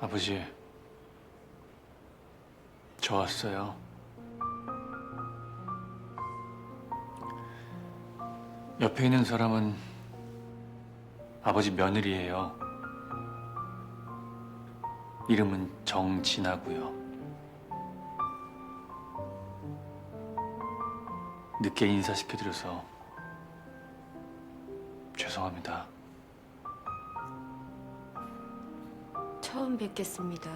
아버지, 저 왔어요. 옆에 있는 사람은 아버지 며느리예요. 이름은 정진하고요. 늦게 인사시켜드려서 죄송합니다. 처음 뵙겠습니다,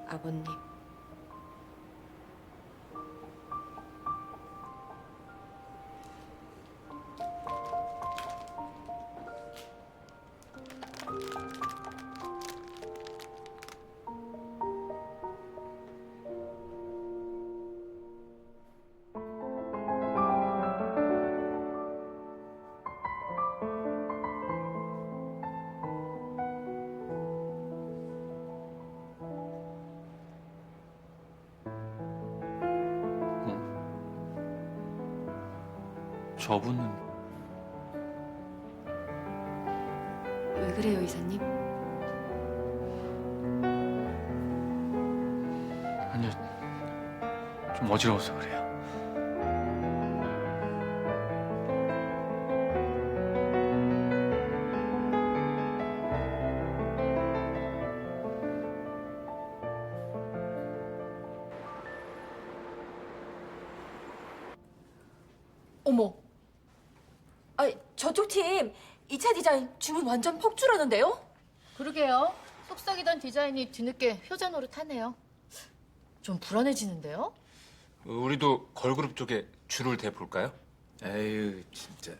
아버님. 저분은 왜 그래요, 이사님? 아니요, 좀 어지러워서 그래요. 어머. 아니, 저쪽 팀 2차 디자인 주문 완전 폭주라는데요? 그러게요. 속썩이던 디자인이 뒤늦게 효자 노릇하네요. 좀 불안해지는데요? 우리도 걸그룹 쪽에 줄을 대볼까요? 에휴 진짜.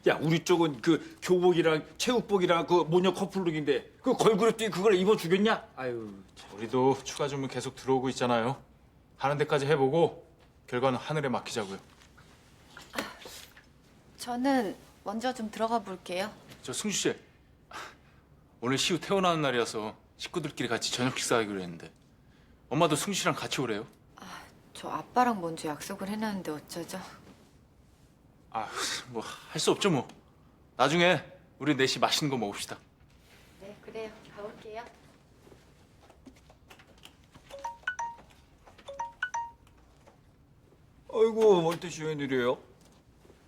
야 우리 쪽은 그 교복이랑 체육복이랑 그 모녀 커플룩인데 그 걸그룹들이 그걸 입어주겠냐? 아유 참. 우리도 추가 주문 계속 들어오고 있잖아요. 하는 데까지 해보고 결과는 하늘에 맡기자고요. 저는 먼저 좀 들어가 볼게요. 저 승주 씨, 오늘 시우 태어나는 날이어서 식구들끼리 같이 저녁 식사하기로 했는데 엄마도 승주 씨랑 같이 오래요. 저 아빠랑 먼저 약속을 해놨는데 어쩌죠? 아, 뭐 할 수 없죠 뭐. 나중에 우리 넷이 맛있는 거 먹읍시다. 네, 그래요. 가볼게요. 아이고 멀티쇼 웬일이에요?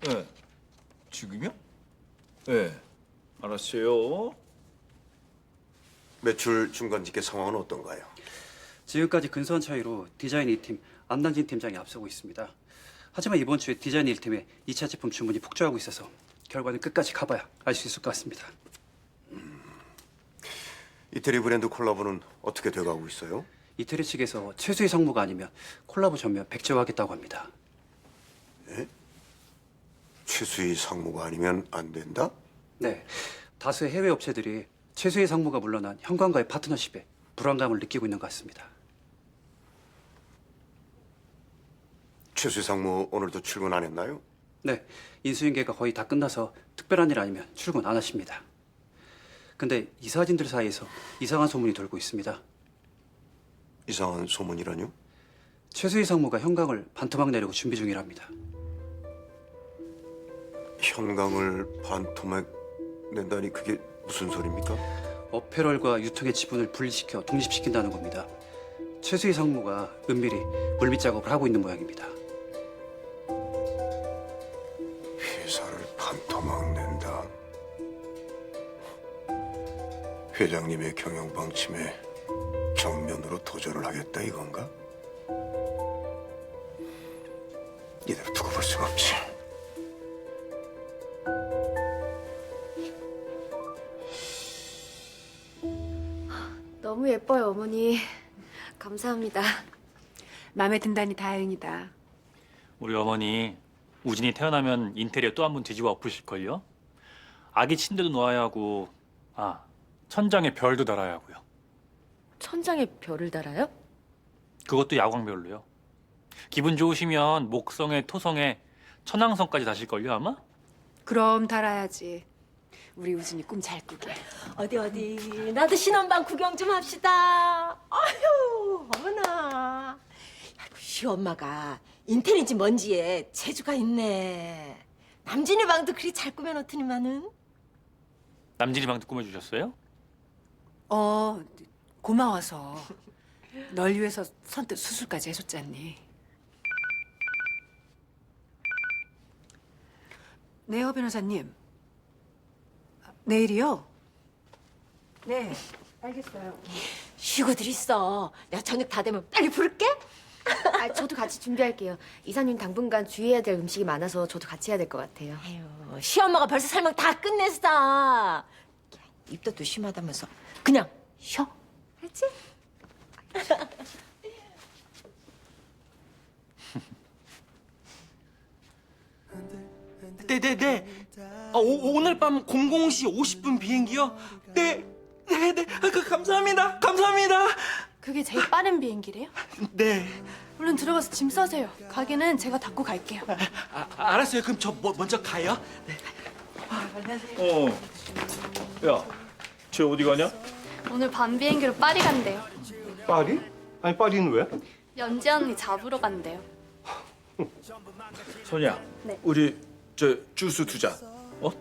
예. 지금요? 예. 알았어요. 매출 중간집계 상황은 어떤가요? 지금까지 근소한 차이로 디자인 2팀 안단진 팀장이 앞서고 있습니다. 하지만 이번 주에 디자인 1팀의 2차 제품 주문이 폭주하고 있어서 결과는 끝까지 가봐야 알 수 있을 것 같습니다. 이태리 브랜드 콜라보는 어떻게 돼가고 있어요? 이태리 측에서 최수의 상무가 아니면 콜라보 전면 백제화하겠다고 합니다. 최수희 상무가 아니면 안 된다? 네, 다수의 해외 업체들이 최수의 상무가 물러난 현관과의 파트너십에 불안감을 느끼고 있는 것 같습니다. 최수희 상무 오늘도 출근 안 했나요? 네, 인수인계가 거의 다 끝나서 특별한 일 아니면 출근 안 하십니다. 근데 이사진들 사이에서 이상한 소문이 돌고 있습니다. 이상한 소문이라뇨? 최수희 상무가 현강을 반토막 내려고 준비 중이랍니다. 현강을 반토막 낸다니 그게 무슨 소리입니까? 어페럴과 유통의 지분을 분리시켜 독립시킨다는 겁니다. 최수희 상무가 은밀히 물밑 작업을 하고 있는 모양입니다. 회사를 반토막 낸다. 회장님의 경영 방침에 정면으로 도전을 하겠다 이건가? 이대로 두고 볼 수가 없지. 너무 예뻐요, 어머니. 감사합니다. 마음에 든다니 다행이다. 우리 어머니 우진이 태어나면 인테리어 또 한 번 뒤집어 엎으실걸요? 아기 침대도 놓아야 하고 천장에 별도 달아야 하고요. 천장에 별을 달아요? 그것도 야광별로요. 기분 좋으시면 목성에 토성에 천왕성까지 다실걸요 아마? 그럼 달아야지. 우리 우진이 꿈 잘 꾸게. 어디 나도 신혼방 구경 좀 합시다. 아휴, 어머나. 아이고, 시엄마가 인테리어인지 뭔지에 재주가 있네. 남진이 방도 그리 잘 꾸며놓더니만은. 남진이 방도 꾸며주셨어요? 고마워서 널 위해서 선뜻 수술까지 해줬잖니. 네, 허 변호사님. 내일이요? 네, 알겠어요. 쉬고들 있어. 내가 저녁 다 되면 빨리 부를게. 아, 저도 같이 준비할게요. 이사님 당분간 주의해야 될 음식이 많아서 저도 같이 해야 될 것 같아요. 아유, 시엄마가 벌써 설명 다 끝냈어. 야, 입덧도 심하다면서 그냥 쉬어. 알지? 네네네. 오늘 밤 00시 50분 비행기요? 네. 네네. 감사합니다. 감사합니다. 그게 제일 빠른 비행기래요? 네. 얼른 들어가서 짐 싸세요. 가게는 제가 닫고 갈게요. 알았어요. 그럼 저 먼저 가요. 네. 야, 쟤 어디 가냐? 오늘 밤 비행기로 파리 간대요. 파리? 아니 파리는 왜? 연지 언니 잡으러 간대요. 선이야. 네. 우리 저 주스 두자.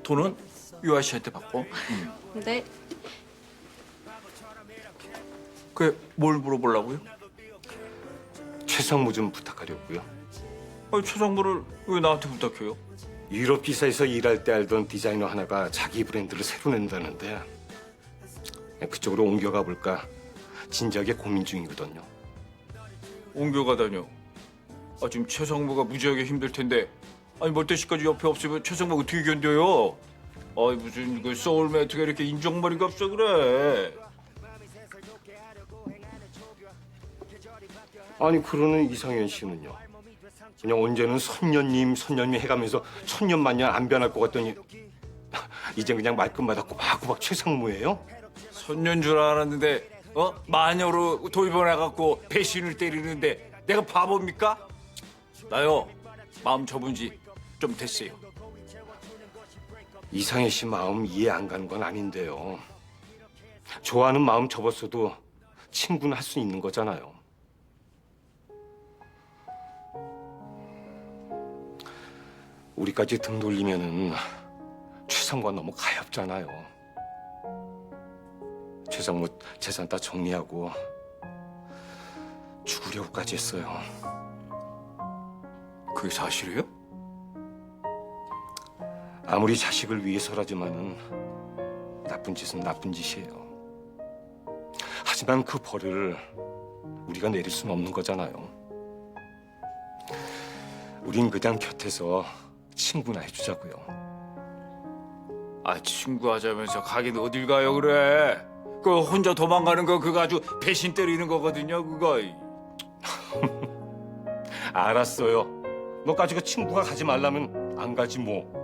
돈은 유아 씨한테 받고. 네. 그게 뭘 물어보려고요? 최상무 좀 부탁하려고요. 아니 최상무를 왜 나한테 부탁해요? 유럽 기사에서 일할 때 알던 디자이너 하나가 자기 브랜드를 새로 낸다는데 그쪽으로 옮겨가 볼까 진지하게 고민 중이거든요. 옮겨가다뇨. 지금 최상무가 무지하게 힘들 텐데. 아니 멀때 씨까지 옆에 없으면 최상무가 어떻게 견뎌요? 무슨 그 소울메이트가 이렇게 인정머리가 없어 그래. 아니 그러는 이상현 씨는요? 그냥 언제는 선녀님 해가면서 천년만년 안 변할 것 같더니 이젠 그냥 말끝마다 꼬박꼬박 최상무예요? 선녀인 줄 알았는데 마녀로 돌변해갖고 배신을 때리는데 내가 바보입니까? 나요 마음 접은 지 좀 됐어요. 이상현 씨 마음 이해 안 가는 건 아닌데요. 좋아하는 마음 접었어도 친구는 할 수 있는 거잖아요. 우리까지 등 돌리면은 최상무가 너무 가엾잖아요. 최상무 재산 다 정리하고 죽으려고까지 했어요. 그게 사실이에요? 아무리 자식을 위해서라지만은 나쁜 짓은 나쁜 짓이에요. 하지만 그 벌을 우리가 내릴 수는 없는 거잖아요. 우린 그냥 곁에서 친구나 해주자고요. 친구하자면서 가긴 어딜 가요 그래. 그 혼자 도망가는 거 그거 아주 배신 때리는 거거든요 그거. 알았어요. 너까지 그 친구가 가지 말라면 안 가지 뭐.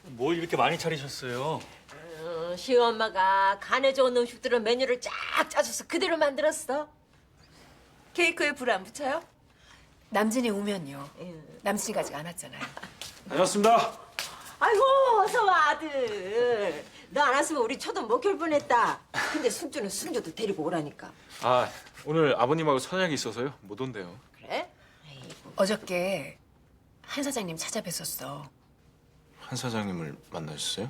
뭘 이렇게 많이 차리셨어요? 시엄마가 간에 좋은 음식들은 메뉴를 쫙 짜줘서 그대로 만들었어. 케이크에 불 안 붙여요? 남진이 오면요. 남진이가 아직 안 왔잖아요. 다녀왔습니다. 아이고 어서 와 아들. 너 안 왔으면 우리 초도 못 켤 뻔했다. 근데 순주는 순주도 데리고 오라니까. 오늘 아버님하고 선약이 있어서요. 못 온대요. 그래? 어저께 한 사장님 찾아뵀었어. 한 사장님을 만나셨어요?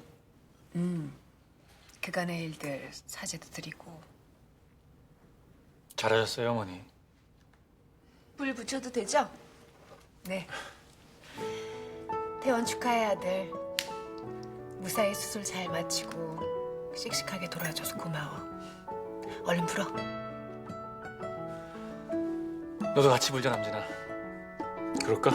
그간의 일들 사죄도 드리고. 잘하셨어요 어머니. 불 붙여도 되죠? 네. 태원 축하해 아들. 무사히 수술 잘 마치고 씩씩하게 돌아줘서 고마워. 얼른 불어. 너도 같이 불자 남진아. 그럴까?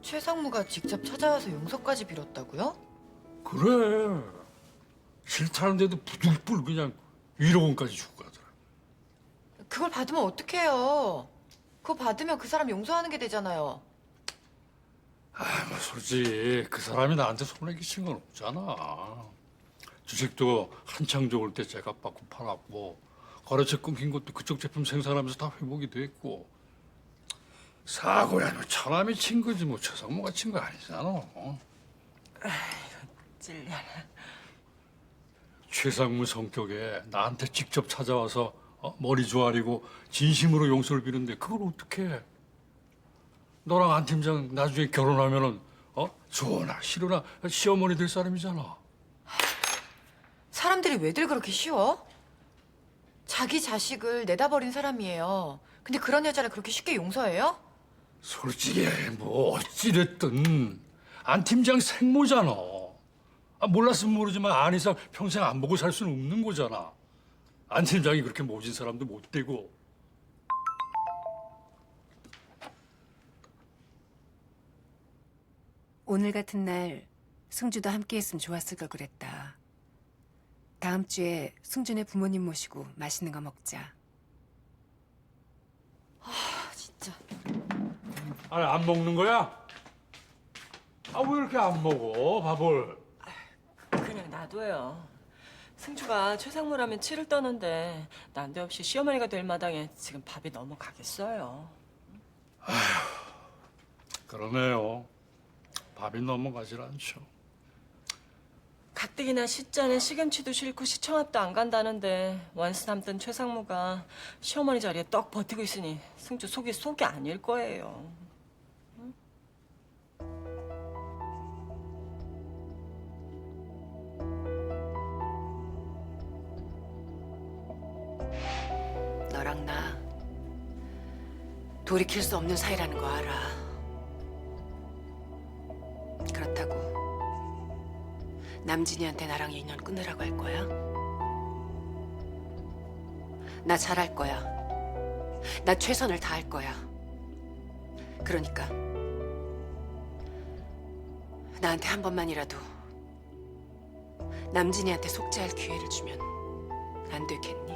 최상무가 직접 찾아와서 용서까지 빌었다고요? 그래. 싫다는데도 부들불 그냥 위로금까지 주고 가더라. 그걸 받으면 어떡해요? 그거 받으면 그 사람 용서하는 게 되잖아요. 뭐 솔직히 그 사람이 나한테 손에 끼친 건 없잖아. 주식도 한창 좋을 때 제값 받고 팔았고 거래처 끊긴 것도 그쪽 제품 생산하면서 다 회복이 됐고 사고야 뭐 차남이 친 거지 뭐 최상무가 친 거 아니잖아. 찔려라. 최상무 성격에 나한테 직접 찾아와서 머리 조아리고 진심으로 용서를 비는데 그걸 어떻게 해? 너랑 안 팀장 나중에 결혼하면은 좋으나 싫으나 시어머니 될 사람이잖아. 사람들이 왜들 그렇게 쉬워? 자기 자식을 내다버린 사람이에요. 근데 그런 여자를 그렇게 쉽게 용서해요? 솔직히 뭐 어찌됐든 안 팀장 생모잖아. 몰랐으면 모르지만 안 이상 평생 안 보고 살 수는 없는 거잖아. 안 팀장이 그렇게 모진 사람도 못 되고. 오늘 같은 날 승주도 함께 했으면 좋았을 걸 그랬다. 다음 주에 승준의 부모님 모시고 맛있는 거 먹자. 진짜. 아니 안 먹는 거야? 왜 이렇게 안 먹어 밥을? 그냥 놔둬요. 승주가 최상무라면 치를 떠는데 난데없이 시어머니가 될 마당에 지금 밥이 넘어가겠어요. 그러네요. 밥이 넘어가질 않죠. 가뜩이나 시자는 시금치도 싫고 시청합도 안 간다는데 원수 삼던 최상무가 시어머니 자리에 떡 버티고 있으니 승주 속이 아닐 거예요. 너랑 나 돌이킬 수 없는 사이라는 거 알아. 그렇다고 남진이한테 나랑 인연 끊으라고 할 거야? 나 잘할 거야. 나 최선을 다할 거야. 그러니까 나한테 한 번만이라도 남진이한테 속죄할 기회를 주면 안 되겠니?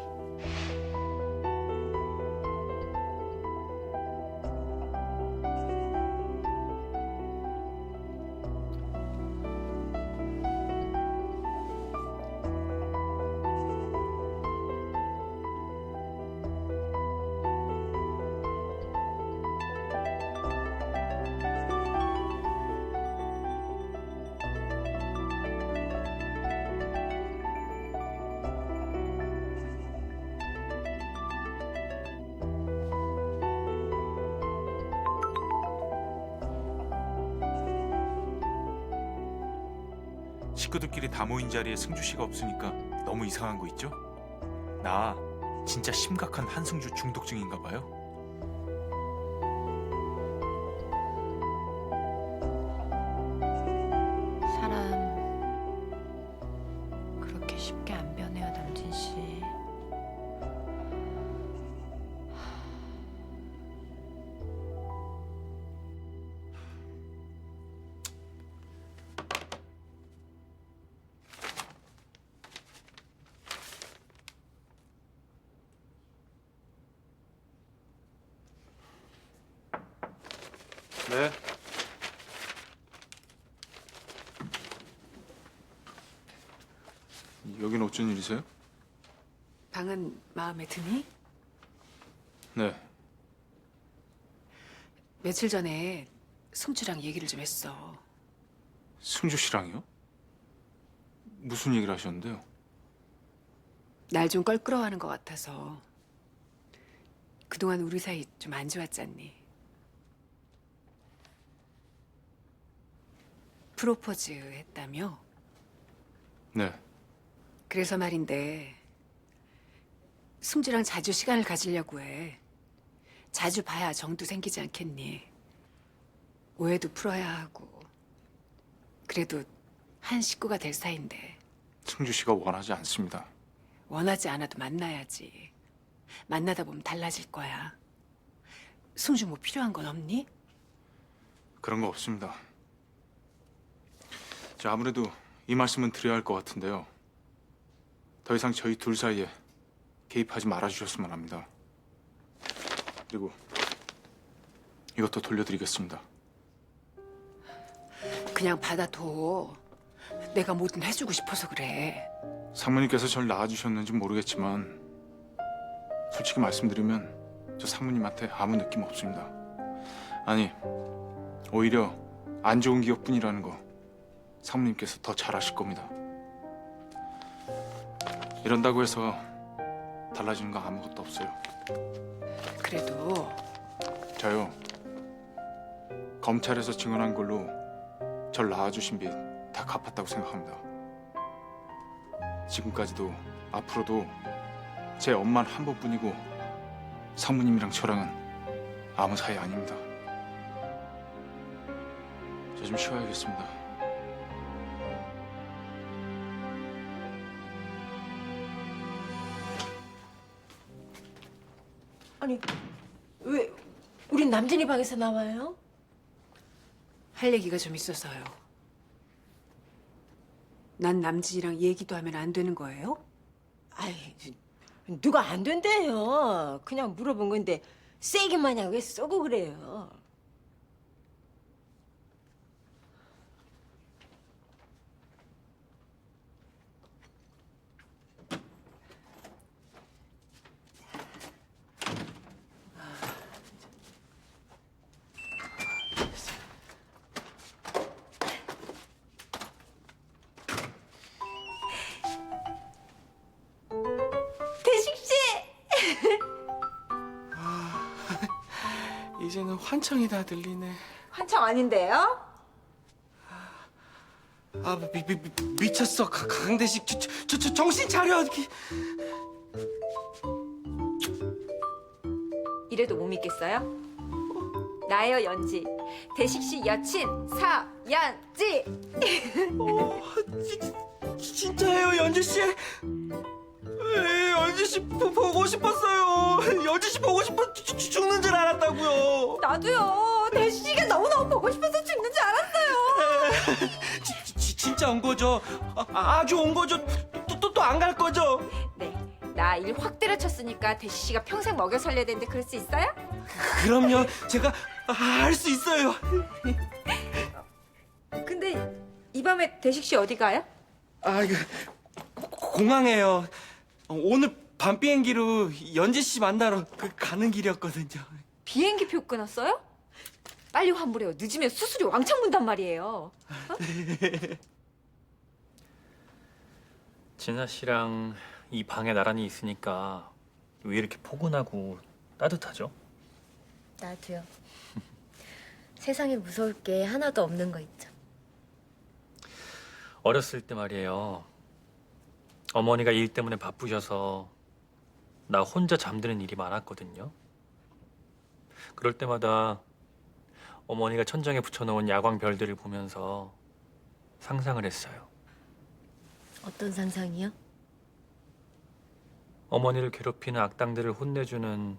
식구들끼리 다 모인 자리에 승주 씨가 없으니까 너무 이상한 거 있죠? 나 진짜 심각한 한승주 중독증인가 봐요. 사람 그렇게 쉽게 안 변해요, 남진 씨. 네. 여긴 어쩐 일이세요? 방은 마음에 드니? 네. 며칠 전에 승주랑 얘기를 좀 했어. 승주 씨랑요? 무슨 얘기를 하셨는데요? 날 좀 껄끄러워하는 것 같아서. 그동안 우리 사이 좀 안 좋았잖니. 프로포즈 했다며? 네. 그래서 말인데 승주랑 자주 시간을 가지려고 해. 자주 봐야 정도 생기지 않겠니? 오해도 풀어야 하고. 그래도 한 식구가 될 사이인데. 승주 씨가 원하지 않습니다. 원하지 않아도 만나야지. 만나다 보면 달라질 거야. 승주 뭐 필요한 건 없니? 그런 거 없습니다. 자, 아무래도 이 말씀은 드려야 할 것 같은데요. 더 이상 저희 둘 사이에 개입하지 말아주셨으면 합니다. 그리고 이것도 돌려드리겠습니다. 그냥 받아둬. 내가 뭐든 해주고 싶어서 그래. 상무님께서 절 낳아주셨는지 모르겠지만 솔직히 말씀드리면 저 상무님한테 아무 느낌 없습니다. 아니, 오히려 안 좋은 기억뿐이라는 거 상무님께서 더 잘 아실 겁니다. 이런다고 해서 달라지는 거 아무것도 없어요. 그래도 저요. 검찰에서 증언한 걸로 절 낳아주신 빚 다 갚았다고 생각합니다. 지금까지도 앞으로도 제 엄마는 한 번뿐이고 사모님이랑 저랑은 아무 사이 아닙니다. 저 좀 쉬어야겠습니다. 아니 왜 우린 남진이 방에서 나와요? 할 얘기가 좀 있어서요. 난 남진이랑 얘기도 하면 안 되는 거예요? 아이 누가 안 된대요. 그냥 물어본 건데 세게 마냥 왜 쏘고 그래요? 대식 씨! 이제는 환청이 다 들리네. 환청 아닌데요? 아, 미쳤어. 강대식, 정신 차려. 이래도 못 믿겠어요? 나예요, 연지. 대식 씨 여친 서연지. 진짜예요, 연지 씨. 네, 연지 씨 보고 싶었어요. 연지 씨 보고 싶어 죽는 줄 알았다고요. 나도요. 대식 씨가 너무너무 보고 싶어서 죽는 줄 알았어요. 진짜 온 거죠? 아주 온 거죠? 또 안 갈 거죠? 네, 나 일 확 때려쳤으니까 대식 씨가 평생 먹여 살려야 되는데 그럴 수 있어요? 그럼요. 제가 할 수 있어요. 근데 이 밤에 대식 씨 어디 가요? 공항에요. 오늘 밤 비행기로 연지 씨 만나러 가는 길이었거든요. 비행기표 끊었어요? 빨리 환불해요. 늦으면 수수료 왕창 문단 말이에요. 진아 씨랑 이 방에 나란히 있으니까 왜 이렇게 포근하고 따뜻하죠? 나도요. 세상에 무서울 게 하나도 없는 거 있죠. 어렸을 때 말이에요. 어머니가 일 때문에 바쁘셔서 나 혼자 잠드는 일이 많았거든요. 그럴 때마다 어머니가 천장에 붙여놓은 야광 별들을 보면서 상상을 했어요. 어떤 상상이요? 어머니를 괴롭히는 악당들을 혼내주는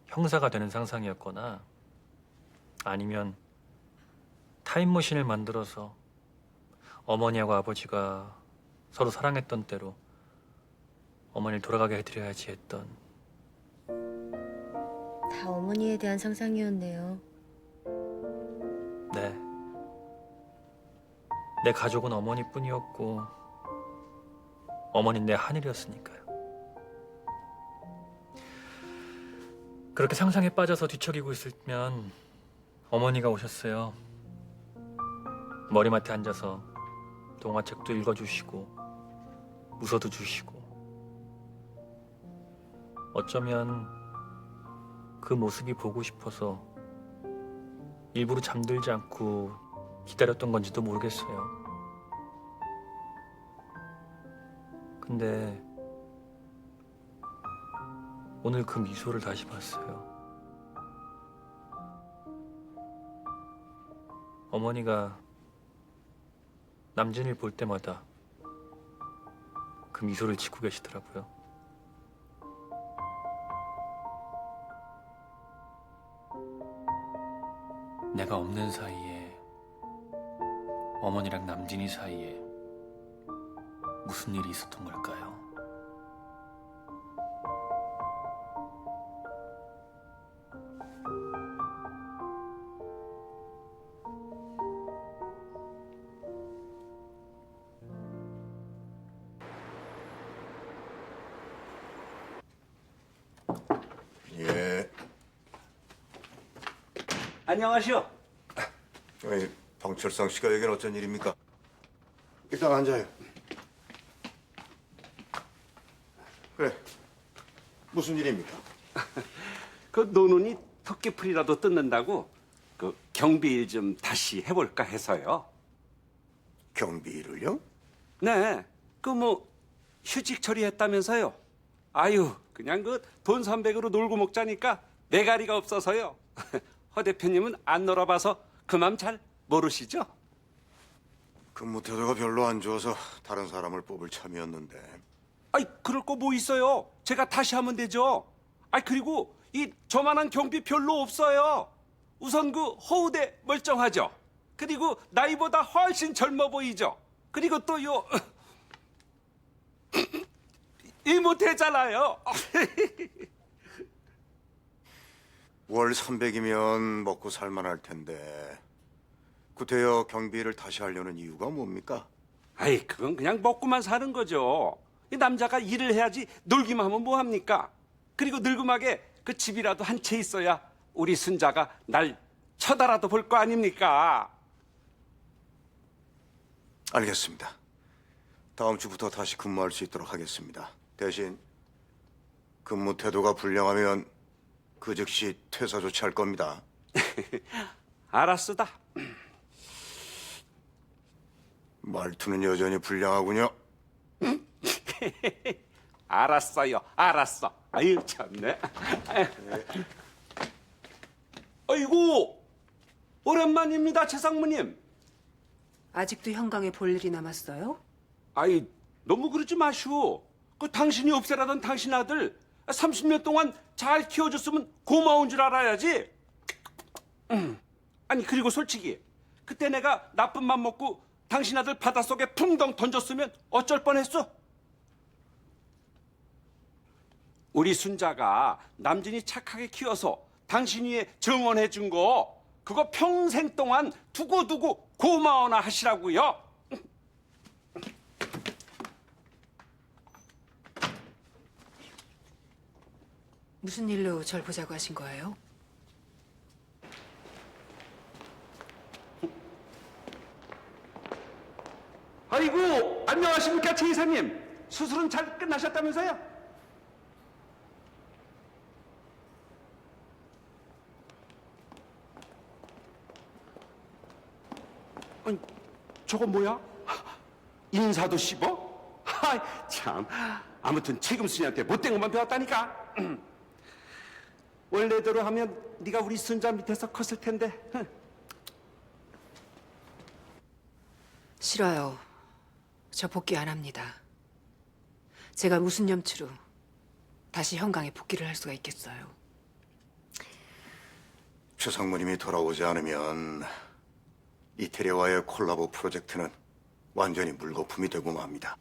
형사가 되는 상상이었거나 아니면 타임머신을 만들어서 어머니하고 아버지가 서로 사랑했던 때로 어머니를 돌아가게 해드려야지 했던 다 어머니에 대한 상상이었네요. 네. 내 가족은 어머니뿐이었고 어머니는 내 하늘이었으니까요. 그렇게 상상에 빠져서 뒤척이고 있으면 어머니가 오셨어요. 머리맡에 앉아서 동화책도 읽어주시고 웃어도 주시고 어쩌면 그 모습이 보고 싶어서 일부러 잠들지 않고 기다렸던 건지도 모르겠어요. 근데 오늘 그 미소를 다시 봤어요. 어머니가 남진을 볼 때마다 그 미소를 짓고 계시더라고요. 내가 없는 사이에 어머니랑 남진이 사이에 무슨 일이 있었던 걸까요? 예. 안녕하시오. 아니, 방철상 씨가 여긴 어쩐 일입니까? 일단 앉아요. 그래. 무슨 일입니까? 그 노눈이 토끼풀이라도 뜯는다고 그 경비일 좀 다시 해볼까 해서요. 경비일을요? 네, 그 뭐 휴직 처리했다면서요. 아유, 그냥 그 돈 300으로 놀고 먹자니까 매가리가 없어서요. 허 대표님은 안 놀아봐서 그 맘 잘 모르시죠? 근무 태도가 별로 안 좋아서 다른 사람을 뽑을 참이었는데. 아이, 그럴 거 뭐 있어요. 제가 다시 하면 되죠. 아이, 그리고 이 저만한 경비 별로 없어요. 우선 그 허우대 멀쩡하죠. 그리고 나이보다 훨씬 젊어 보이죠. 그리고 또 요 일 못하잖아요. 월 300이면 먹고 살만할 텐데. 구태여 경비를 다시 하려는 이유가 뭡니까? 아이, 그건 그냥 먹고만 사는 거죠. 이 남자가 일을 해야지 놀기만 하면 뭐 합니까? 그리고 늙음하게 그 집이라도 한 채 있어야 우리 순자가 날 쳐다라도 볼 거 아닙니까? 알겠습니다. 다음 주부터 다시 근무할 수 있도록 하겠습니다. 대신 근무 태도가 불량하면 그 즉시 퇴사 조치할 겁니다. 알았소다. 말투는 여전히 불량하군요. 알았어요. 알았어. 아유, 참네. 아이고, 오랜만입니다, 최상무님. 아직도 현강에 볼 일이 남았어요? 아이, 너무 그러지 마시오. 그 당신이 없애라던 당신 아들 30년 동안 잘 키워줬으면 고마운 줄 알아야지. 아니, 그리고 솔직히 그때 내가 나쁜 맘 먹고 당신 아들 바닷속에 풍덩 던졌으면 어쩔 뻔했어? 우리 순자가 남진이 착하게 키워서 당신 위에 정원해 준 거 그거 평생 동안 두고두고 고마워나 하시라고요. 무슨 일로 절 보자고 하신 거예요? 아이고, 안녕하십니까, 최 이사님. 수술은 잘 끝나셨다면서요? 아니, 저건 뭐야? 인사도 씹어? 아이, 참. 아무튼 책임순이한테 못된 것만 배웠다니까. 원래대로 하면 네가 우리 순자 밑에서 컸을 텐데. 싫어요. 저 복귀 안 합니다. 제가 무슨 염치로 다시 현강에 복귀를 할 수가 있겠어요. 최상무님이 돌아오지 않으면 이태리와의 콜라보 프로젝트는 완전히 물거품이 되고 맙니다.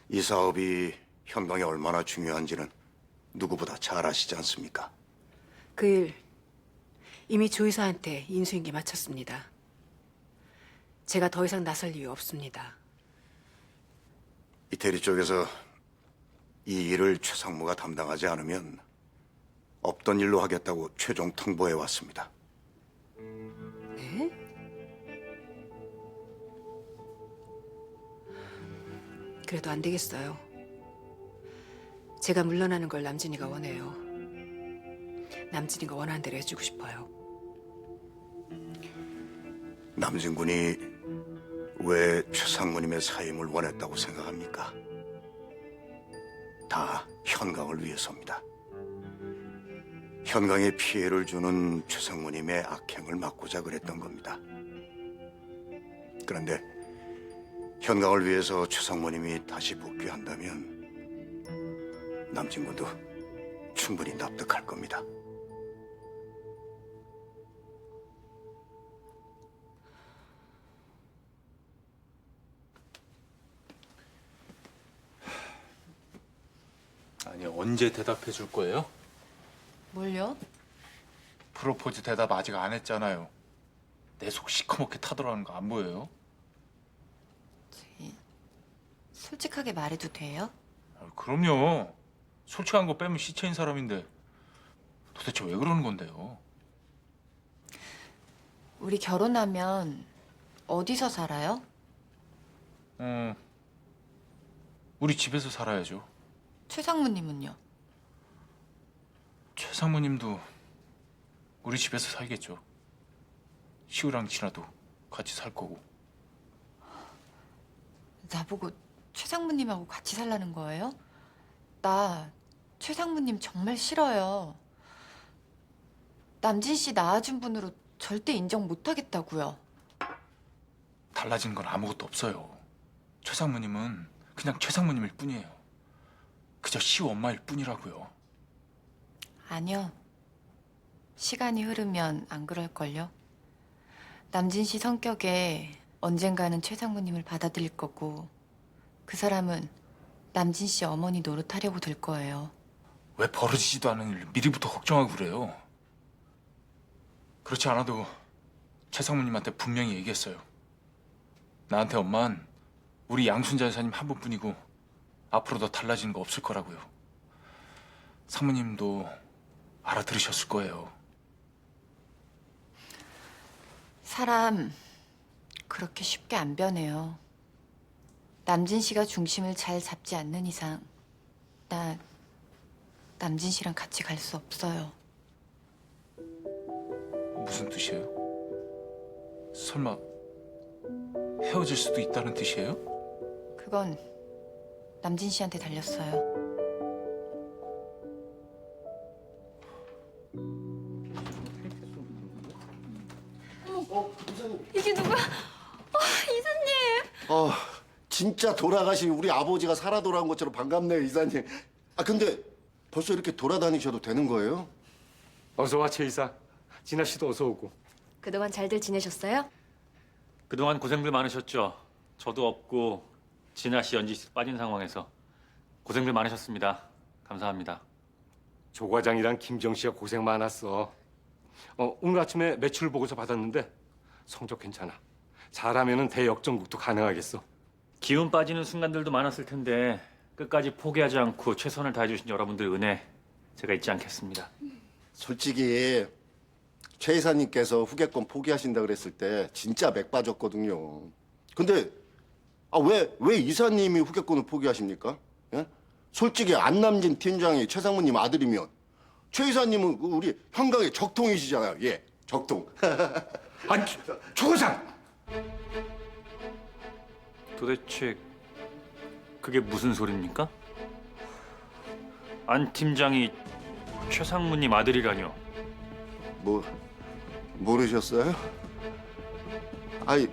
이 사업이 현강에 얼마나 중요한지는 누구보다 잘 아시지 않습니까? 그 일 이미 조이사한테 인수인계 마쳤습니다. 제가 더 이상 나설 이유 없습니다. 이태리 쪽에서 이 일을 최상무가 담당하지 않으면 없던 일로 하겠다고 최종 통보해 왔습니다. 네? 그래도 안 되겠어요. 제가 물러나는 걸 남진이가 원해요. 남진이가 원하는 대로 해주고 싶어요. 남진 군이 왜 최상무님의 사임을 원했다고 생각합니까? 다 현강을 위해서입니다. 현강에 피해를 주는 최상무님의 악행을 막고자 그랬던 겁니다. 그런데 현강을 위해서 최상무님이 다시 복귀한다면 남진 군도 충분히 납득할 겁니다. 아니, 언제 대답해 줄 거예요? 뭘요? 프로포즈 대답 아직 안 했잖아요. 내 속 시커멓게 타들어가는 거 안 보여요? 솔직하게 말해도 돼요? 그럼요. 솔직한 거 빼면 시체인 사람인데 도대체 왜 그러는 건데요? 우리 결혼하면 어디서 살아요? 우리 집에서 살아야죠. 최 상무님은요? 최 상무님도 우리 집에서 살겠죠. 시우랑 진아도 같이 살 거고. 나보고 최 상무님하고 같이 살라는 거예요? 나 최 상무님 정말 싫어요. 남진 씨 낳아준 분으로 절대 인정 못 하겠다고요. 달라진 건 아무것도 없어요. 최 상무님은 그냥 최 상무님일 뿐이에요. 그저 시우 엄마일 뿐이라고요. 아니요. 시간이 흐르면 안 그럴걸요. 남진 씨 성격에 언젠가는 최 상무님을 받아들일 거고 그 사람은 남진 씨 어머니 노릇하려고 될 거예요. 왜 벌어지지도 않은 일을 미리부터 걱정하고 그래요? 그렇지 않아도 최 상무님한테 분명히 얘기했어요. 나한테 엄만 우리 양순자 여사님 한 분뿐이고 앞으로 더 달라지는 거 없을 거라고요. 상무님도 알아들으셨을 거예요. 사람 그렇게 쉽게 안 변해요. 남진 씨가 중심을 잘 잡지 않는 이상 나 남진 씨랑 같이 갈 수 없어요. 무슨 뜻이에요? 설마 헤어질 수도 있다는 뜻이에요? 그건 남진 씨한테 달렸어요. 이게 누구야? 이사님. 진짜 돌아가신 우리 아버지가 살아 돌아온 것처럼 반갑네요, 이사님. 근데 벌써 이렇게 돌아다니셔도 되는 거예요? 어서 와, 최 이사. 진아 씨도 어서 오고. 그동안 잘들 지내셨어요? 그동안 고생들 많으셨죠. 저도 없고 진아 씨, 연지 씨 빠진 상황에서 고생들 많으셨습니다. 감사합니다. 조 과장이랑 김정 씨가 고생 많았어. 오늘 아침에 매출 보고서 받았는데 성적 괜찮아. 잘하면은 대역전국도 가능하겠어. 기운 빠지는 순간들도 많았을 텐데 끝까지 포기하지 않고 최선을 다해주신 여러분들 은혜 제가 잊지 않겠습니다. 솔직히 최 이사님께서 후계권 포기하신다 그랬을 때 진짜 맥 빠졌거든요. 근데 왜 이사님이 후계권을 포기하십니까? 예? 솔직히 안남진 팀장이 최 상무님 아들이면 최 이사님은 우리 현강의 적통이시잖아요. 예, 적통. 아니, 조 과장! 도대체 그게 무슨 소리입니까? 안 팀장이 최 상무님 아들이라뇨? 모르셨어요?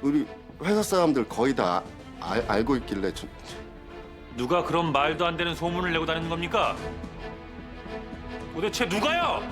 우리 회사 사람들 거의 다 알고 있길래 누가 그런 말도 안 되는 소문을 내고 다니는 겁니까? 도대체 누가요?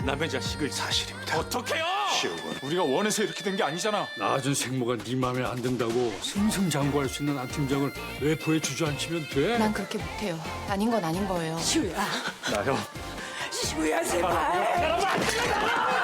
남의 자식을 사실입니다. 어떡해요? 우리가 원해서 이렇게 된 게 아니잖아. 낳아준 생모가 네 맘에 안 든다고 승승장구할 수 있는 안 팀장을 외포에 주저앉히면 돼? 난 그렇게 못해요. 아닌 건 아닌 거예요. 시우야. 나요. 시우야, 제발.